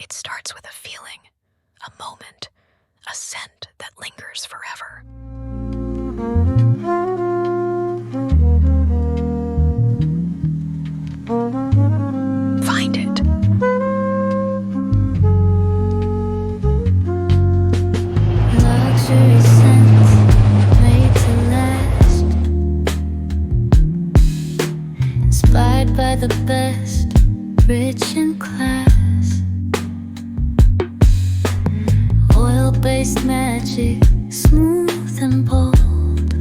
It starts with a feeling, a moment, a scent that lingers forever. Find it. Luxury scents made to last, inspired by the best, rich in class. Oil-based magic, smooth and bold.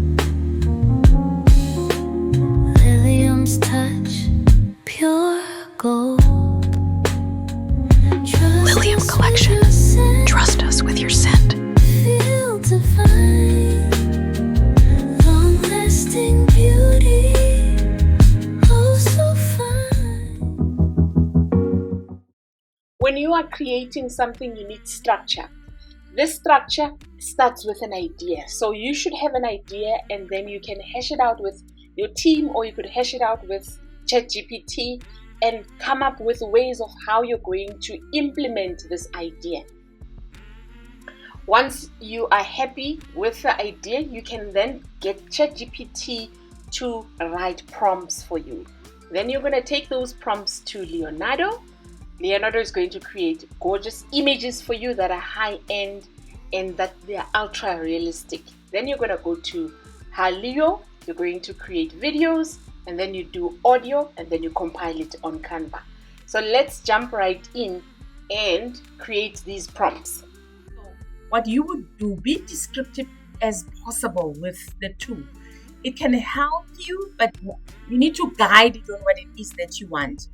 Lilium's touch, pure gold. Lilium Collection. Trust us with your scent. Feel divine, long-lasting beauty, oh so fine. When you are creating something, you need structure. This structure starts with an idea. So you should have an idea, and then you can hash it out with your team, or you could hash it out with ChatGPT and come up with ways of how you're going to implement this idea. Once you are happy with the idea, you can then get ChatGPT to write prompts for you. Then you're going to take those prompts to Leonardo. Leonardo is going to create gorgeous images for you that are high-end and that they are ultra-realistic. Then you're going to go to Hailuo. You're going to create videos, and then you do audio, and then you compile it on Canva. So let's jump right in and create these prompts. What you would do, be descriptive as possible with the tool. It can help you, but you need to guide it on what it is that you want.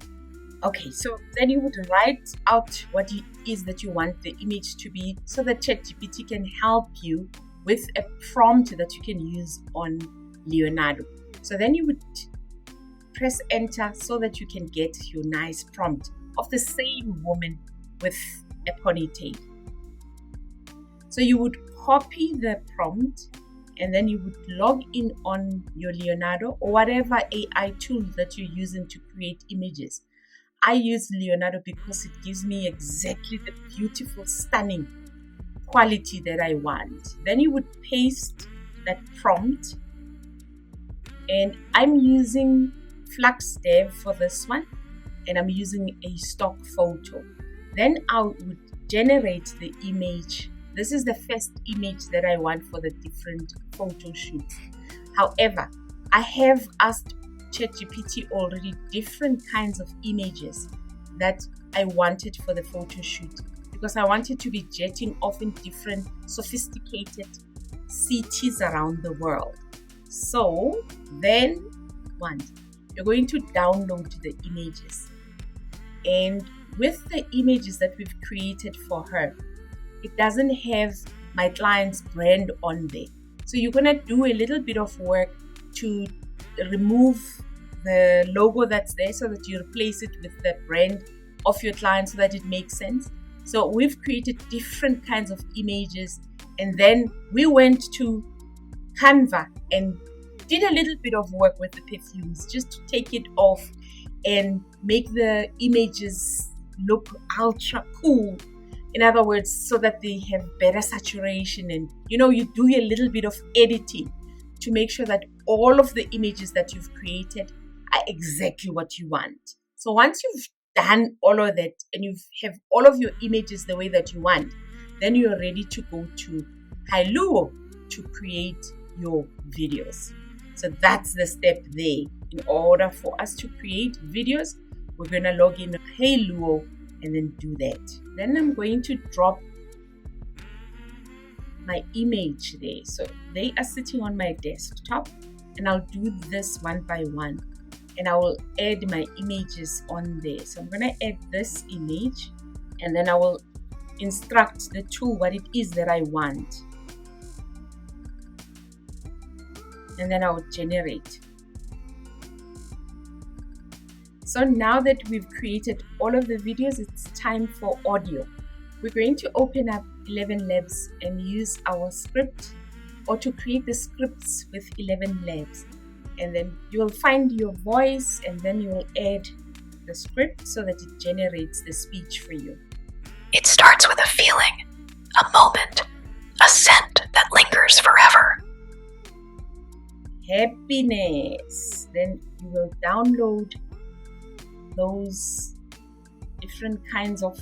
Okay, so then you would write out what it is that you want the image to be, so that ChatGPT can help you with a prompt that you can use on Leonardo. So then you would press enter so that you can get your nice prompt of the same woman with a ponytail. So you would copy the prompt, and then you would log in on your Leonardo or whatever AI tool that you're using to create images. I use Leonardo because it gives me exactly the beautiful, stunning quality that I want. Then you would paste that prompt, and I'm using FluxDev for this one, and I'm using a stock photo. Then I would generate the image. This is the first image that I want for the different photo shoots. However, I have asked ChatGPT already different kinds of images that I wanted for the photo shoot, because I wanted to be jetting off in different sophisticated cities around the world. So then you're going to download the images, and with the images that we've created for her, it doesn't have my client's brand on there. So you're going to do a little bit of work to remove the logo that's there, so that you replace it with the brand of your client, so that it makes sense. So we've created different kinds of images, and then we went to Canva and did a little bit of work with the perfumes just to take it off and make the images look ultra cool. In other words, so that they have better saturation, and you do a little bit of editing to make sure that all of the images that you've created are exactly what you want. So once you've done all of that and you have all of your images the way that you want, then you're ready to go to Hailuo to create your videos. So that's the step there. In order for us to create videos, we're going to log in Hailuo and then do that. Then I'm going to drop my image there. So they are sitting on my desktop, and I'll do this one by one, and I will add my images on there. So I'm going to add this image, and then I will instruct the tool what it is that I want, and then I will generate. So now that we've created all of the videos, it's time for audio. We're going to open up Elevenlabs and use our script, or to create the scripts with Elevenlabs. And then you will find your voice, and then you will add the script so that it generates the speech for you. It starts with a feeling, a moment, a scent that lingers forever. Happiness. Then you will download those different kinds of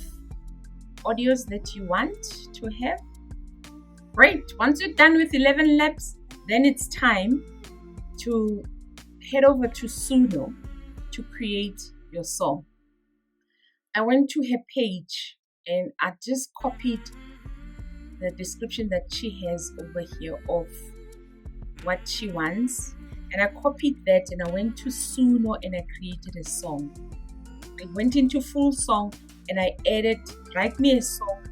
audios that you want to have. Great. Once you're done with Elevenlabs, then it's time to head over to Suno to create your song. I went to her page and I just copied the description that she has over here of what she wants, and I copied that and I went to Suno and I created a song. I went into full song and I added write me a song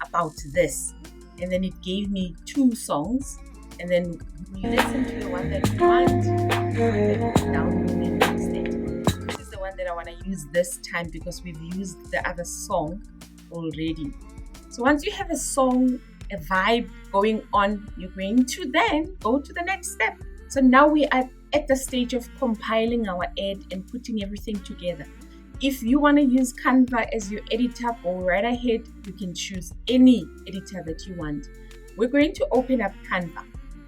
about this, and then it gave me 2 songs, and then you listen to the one that you want and then download it instead. This is the one that I want to use this time because we've used the other song already. So once you have a song, a vibe going on, you're going to then go to the next step. So now we are at the stage of compiling our ad and putting everything together. If you want to use Canva as your editor, go right ahead. You can choose any editor that you want. We're going to open up Canva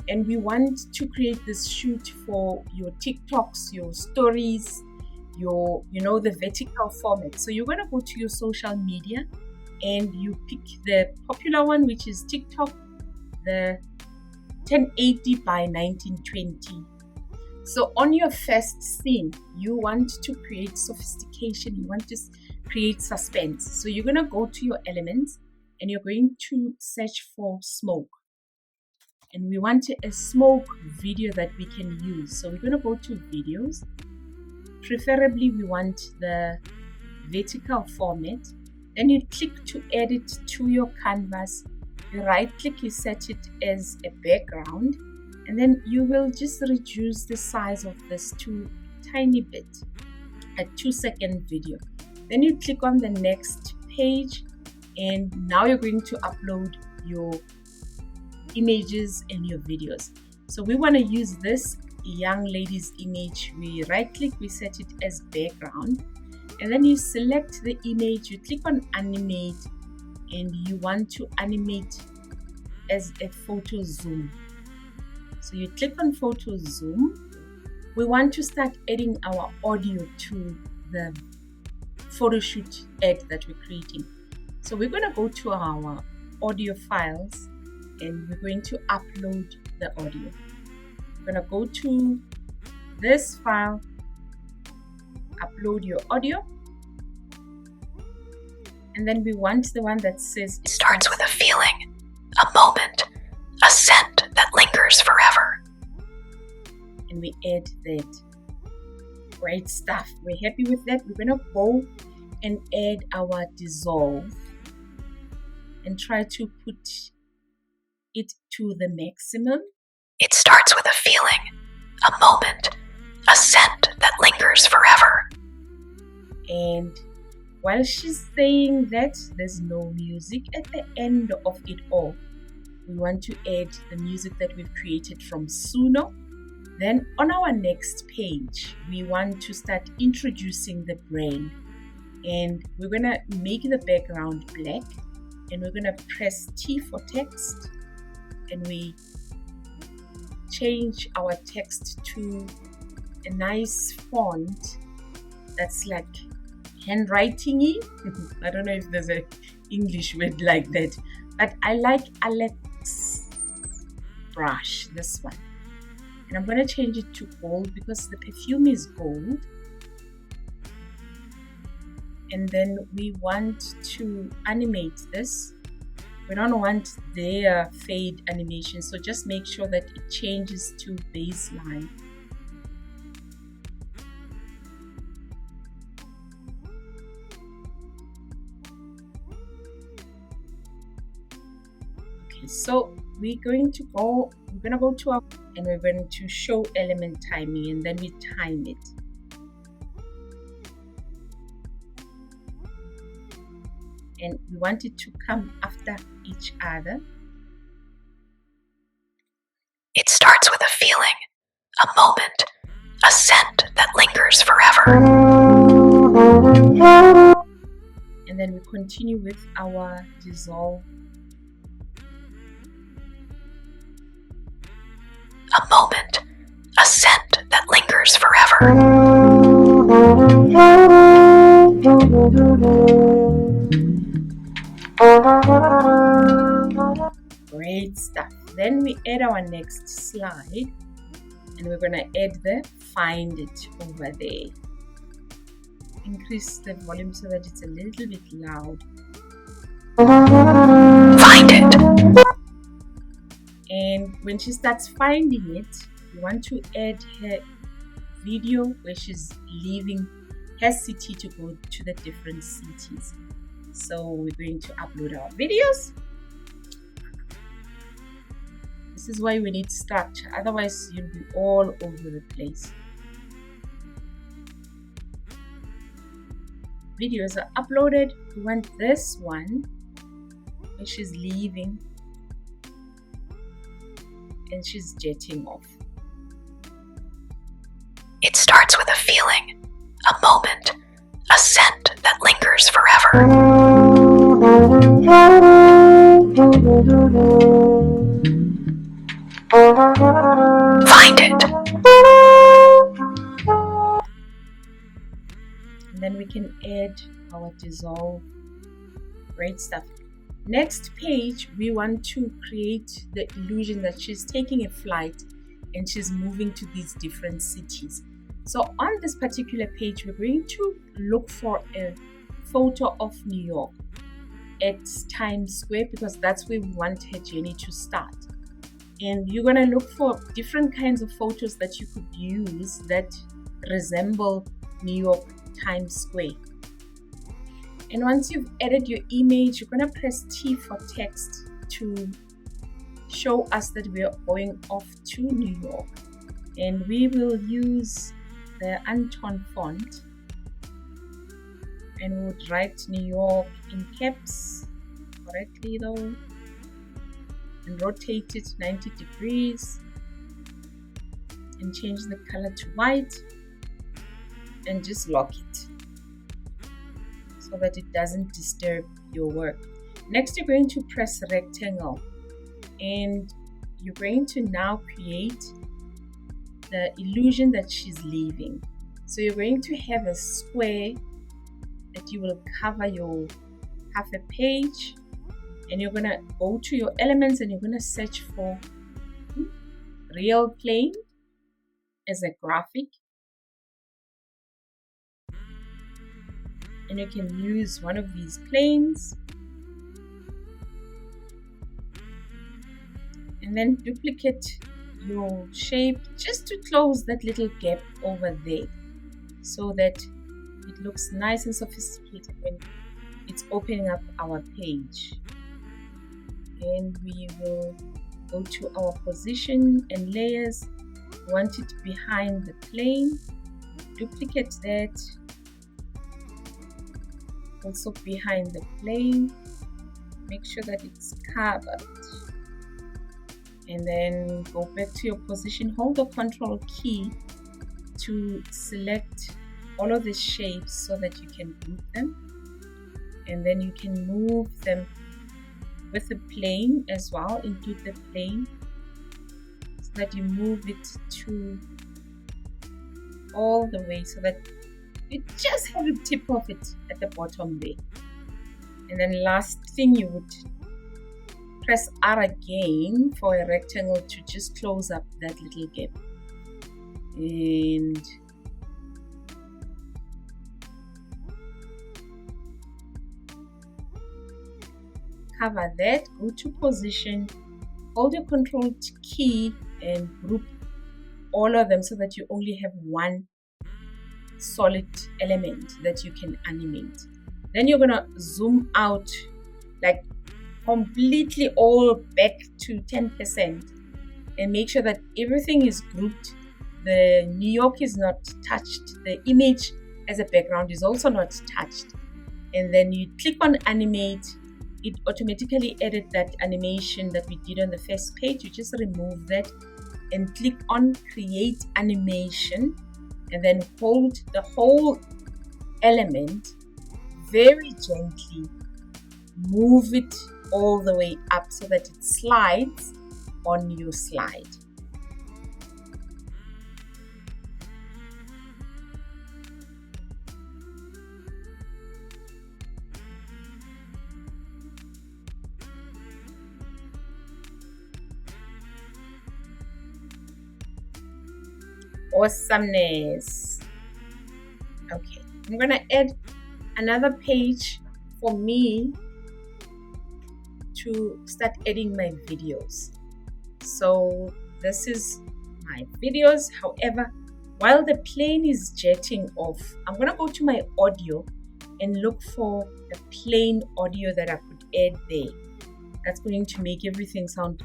and we want to create this shoot for your TikToks, your stories, your, the vertical format. So you're going to go to your social media and you pick the popular one, which is TikTok, the 1080 by 1920. So on your first scene, you want to create sophistication, you want to create suspense. So you're going to go to your elements and you're going to search for smoke. And we want a smoke video that we can use. So we're going to go to videos. Preferably we want the vertical format. Then you click to add it to your canvas. You right click, you set it as a background, and then you will just reduce the size of this to a tiny bit, a 2-second video. Then you click on the next page, and now you're going to upload your images and your videos. So we want to use this young lady's image. We right click, we set it as background, and then you select the image, you click on animate, and you want to animate as a photo zoom. So you click on photo zoom. We want to start adding our audio to the photo shoot ad that we're creating. So we're going to go to our audio files and we're going to upload the audio. We're going to go to this file, upload your audio, and then we want the one that says it starts with a feeling, a moment, a scent that lingers forever. And we add that. Great stuff. We're happy with that. We're going to go and add our dissolve and try to put it to the maximum. It starts with a feeling, a moment, a scent that lingers forever. And while she's saying that, there's no music at the end of it all. We want to add the music that we've created from Suno. Then on our next page, we want to start introducing the brand. And we're going to make the background black. And we're going to press T for text. And we change our text to a nice font that's like handwriting-y. I don't know if there's an English word like that, but I like Alex brush, this one. And I'm going to change it to gold because the perfume is gold. And then we want to animate this. We don't want their fade animation, so just make sure that it changes to baseline. Okay, so we're going to go to our, and we're going to show element timing, and then we time it. And we want it to come after each other. It starts with a feeling, a moment, a scent that lingers forever. And And then we continue with our dissolve. A moment, a scent that lingers forever. Great stuff. Then we add our next slide, and we're going to add the find it over there. Increase the volume so that it's a little bit loud. Find it. And when she starts finding it, you want to add her video where she's leaving her city to go to the different cities. So we're going to upload our videos. This is why we need structure, otherwise you'll be all over the place. Videos are uploaded. We want this one where she's leaving and she's jetting off. It starts with a feeling, a moment, a scent that lingers forever. Find it. And then we can add our dissolve. Great stuff. Next page, we want to create the illusion that she's taking a flight and she's moving to these different cities. So on this particular page, we're going to look for a photo of New York at Times Square because that's where we want her journey to start. And you're going to look for different kinds of photos that you could use that resemble New York Times Square. And once you've added your image, you're going to press T for text to show us that we are going off to New York. And we will use the Anton font. And we would write New York in caps correctly though. And rotate it 90 degrees. And change the color to white. And just lock it, so that it doesn't disturb your work. Next, you're going to press rectangle and you're going to now create the illusion that she's leaving. So you're going to have a square that you will cover your half a page, and you're going to go to your elements and you're going to search for real plane as a graphic. And you can use one of these planes and then duplicate your shape just to close that little gap over there so that it looks nice and sophisticated when it's opening up our page. And we will go to our position and layers. We want it behind the plane. Duplicate that. Also behind the plane, make sure that it's covered, and then go back to your position. Hold the Control key to select all of the shapes so that you can group them, and then you can move them with the plane as well. Include the plane so that you move it to all the way so that you just have a tip of it at the bottom there. And then last thing, you would press R again for a rectangle to just close up that little gap. And cover that, go to position, hold your Control key and group all of them so that you only have one solid element that you can animate. Then you're gonna zoom out like completely all back to 10% and make sure that everything is grouped. The New York is not touched. The image as a background is also not touched. And then you click on animate. It automatically added that animation that we did on the first page. You just remove that and click on create animation, and then hold the whole element very gently move it all the way up so that it slides on your slide. Awesomeness. Okay, I'm gonna add another page for me to start adding my videos. So this is my videos. However, while the plane is jetting off, I'm gonna go to my audio and look for a plain audio that I could add there. That's going to make everything sound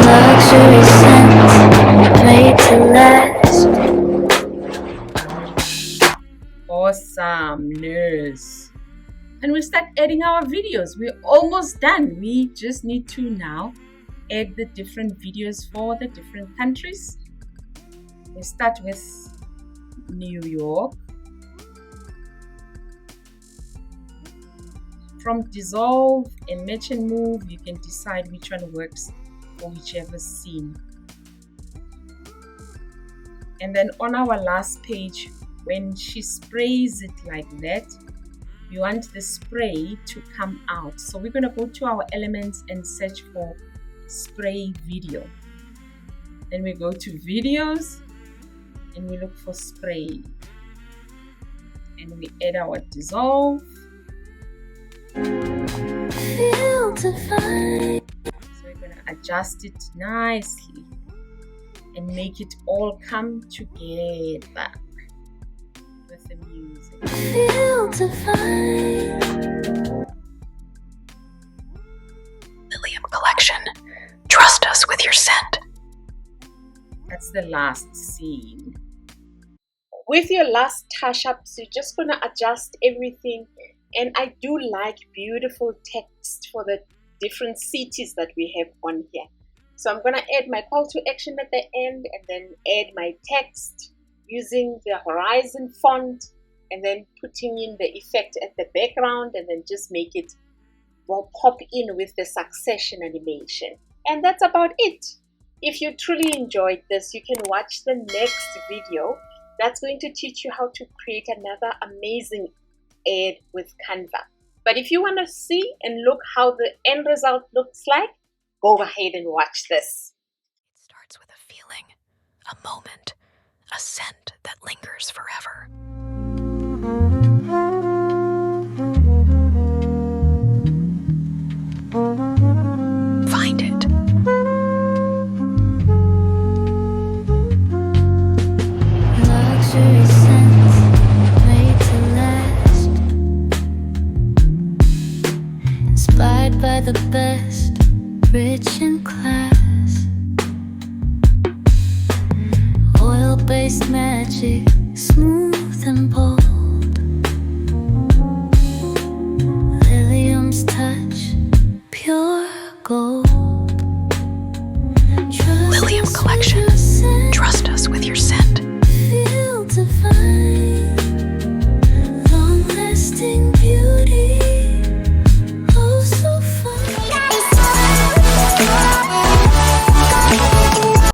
Luxury scent made to last. awesomeness. And we start adding our videos. We're almost done. We just need to now add the different videos for the different countries. We start with New York. From dissolve and match and move, you can decide which one works for whichever scene. And then on our last page, when she sprays it like that, we want the spray to come out. So we're going to go to our elements and search for spray video. Then we go to videos and we look for spray. And we add our dissolve. Feel divine. So we're going to adjust it nicely and make it all come together with the music. Feel divine. Lilium Collection. Trust us with your scent. That's the last scene. With your last touch-ups, you're just going to adjust everything. And I do like beautiful text for the different cities that we have on here. So I'm going to add my call to action at the end and then add my text using the horizon font and then putting in the effect at the background and then just make it well pop in with the succession animation. And that's about it. If you truly enjoyed this, you can watch the next video. That's going to teach you how to create another amazing ad with Canva. But if you want to see and look how the end result looks like, go ahead and watch this. It starts with a feeling, a moment, a scent that lingers forever. Find it. Luxury scents made to last. Inspired by the best, rich in class. Oil-based magic, smooth and bold. Lilium's touch, pure gold. Lilium Collection.